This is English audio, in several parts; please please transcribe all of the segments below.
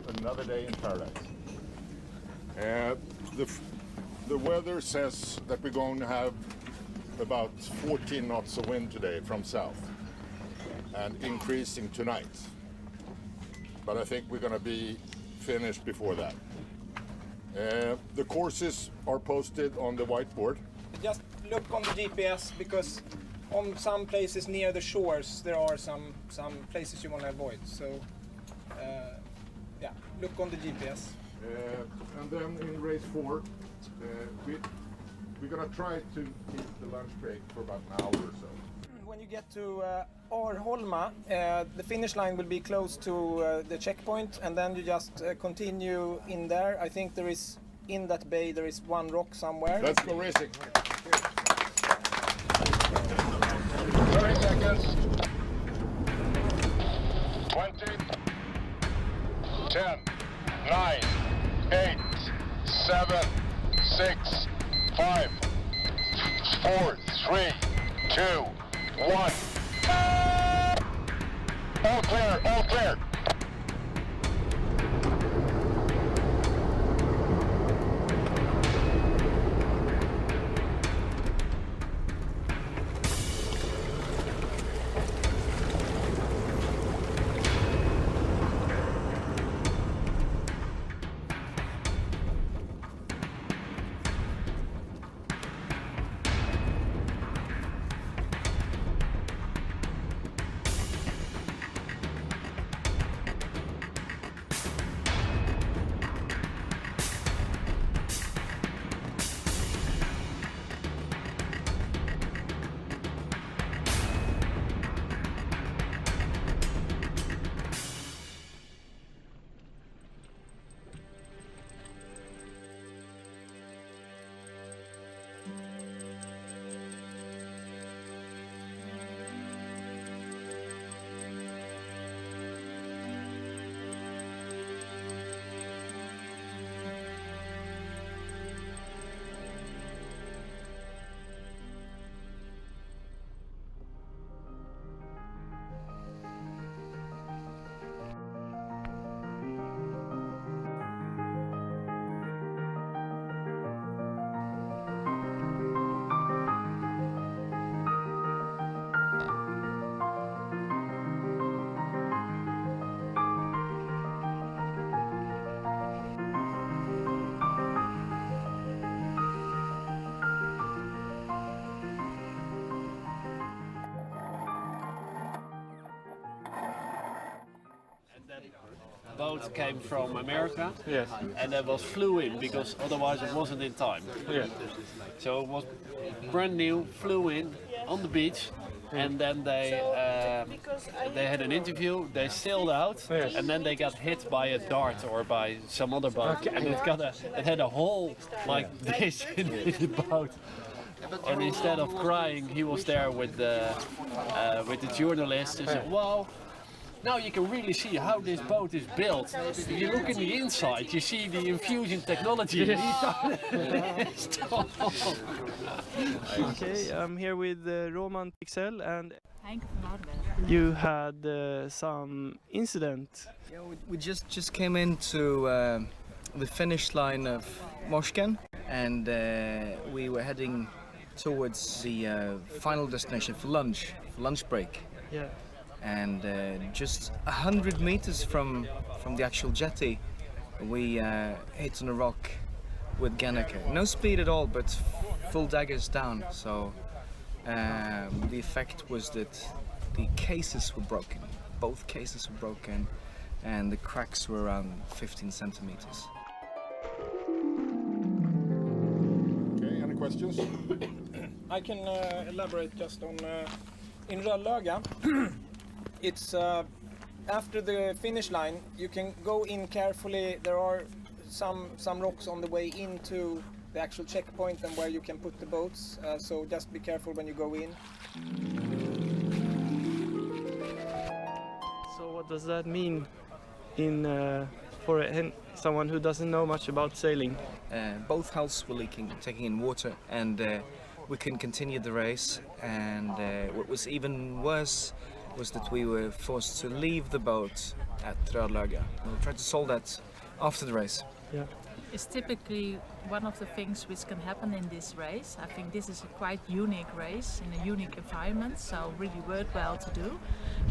another day in paradise. The weather says that we're going to have about 14 knots of wind today from south and increasing tonight. But I think we're going to be finished before that. The courses are posted on the whiteboard. Just look on the GPS, because on some places near the shores there are some places you want to avoid. So yeah, look on the GPS. And then in race 4, we're going to try to keep the lunch break for about an hour or so. When you get to Arholma, the finish line will be close to the checkpoint, and then you just continue in there. I think there is, in that bay, there is one rock somewhere. Let's go racing. 30 seconds. 20. 10. 9. 8. 7. 6. 5. 4. 3. 2. 1. All clear, all clear. Boat came from America, Yes. and that was flew in because otherwise it wasn't in time. Yeah. So it was brand new, flew in on the beach, and then they had an interview. They sailed out, Yes. and then they got hit by a dart or by some other boat, and it had a hole like this in the boat. And instead of crying, he was there with the journalist and said, "Well, now you can really see how this boat is built. If you look in the inside, you see the infusion technology." Okay, I'm here with Roman Pixel, and you had some incident. Yeah, we just came into the finish line of Morsken, and we were heading towards the final destination for lunch break. Yeah. And just 100 meters from the actual jetty, we hit on a rock with Ganneke. No speed at all, but full daggers down. So the effect was that the cases were broken. Both cases were broken, and the cracks were around 15 centimeters. Okay, any questions? I can elaborate just on in Röllöga. It's after the finish line. You can go in carefully. There are some rocks on the way into the actual checkpoint and where you can put the boats. So just be careful when you go in. So what does that mean for someone who doesn't know much about sailing? Both hulls were leaking, taking in water, and we couldn't continue the race. And what was even worse, was that we were forced to leave the boat at Rödlöga. We'll try to solve that after the race. Yeah. It's typically one of the things which can happen in this race. I think this is a quite unique race in a unique environment, so really worthwhile to do.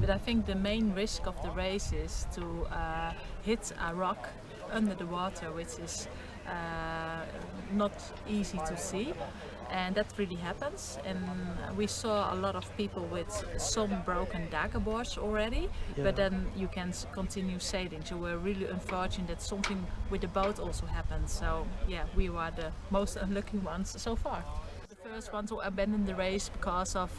But I think the main risk of the race is to hit a rock under the water, which is not easy to see. And that really happens, and we saw a lot of people with some broken dagger boards already, but then you can continue sailing. So we're really unfortunate that something with the boat also happened. So yeah, we were the most unlucky ones so far. The first one to abandon the race because of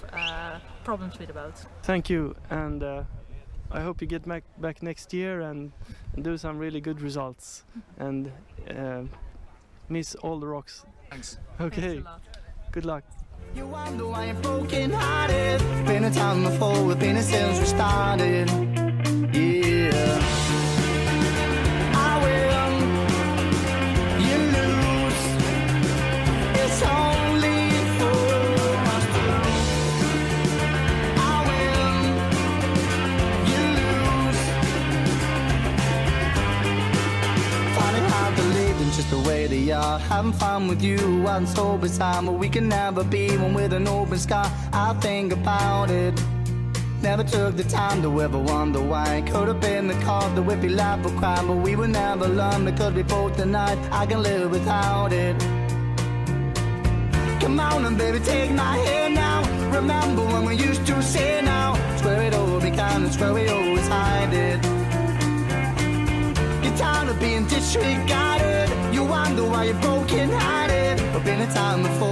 problems with the boat. Thank you, and I hope you get back next year and do some really good results and miss all the rocks. Thanks. Okay. Thanks a lot. Good luck. You wonder why I'm broken hearted. Been a time before, we've been here since we started. Yeah. I win, you lose. It's only for us two. I win, you lose. Finding hard to live in just the way they are. Having fun with you, I'm so beside, but we can never be one with an open sky. I think about it. Never took the time to ever wonder why. Could have been the cause that we'd be laugh or cry, but we would never learn because we both denied I can live without it. Come on and baby, take my hand now. Remember when we used to say now, swear it all began, it's where we always hide it. You're tired of being disregarded. You wonder why you're broken hearted. But been a time before.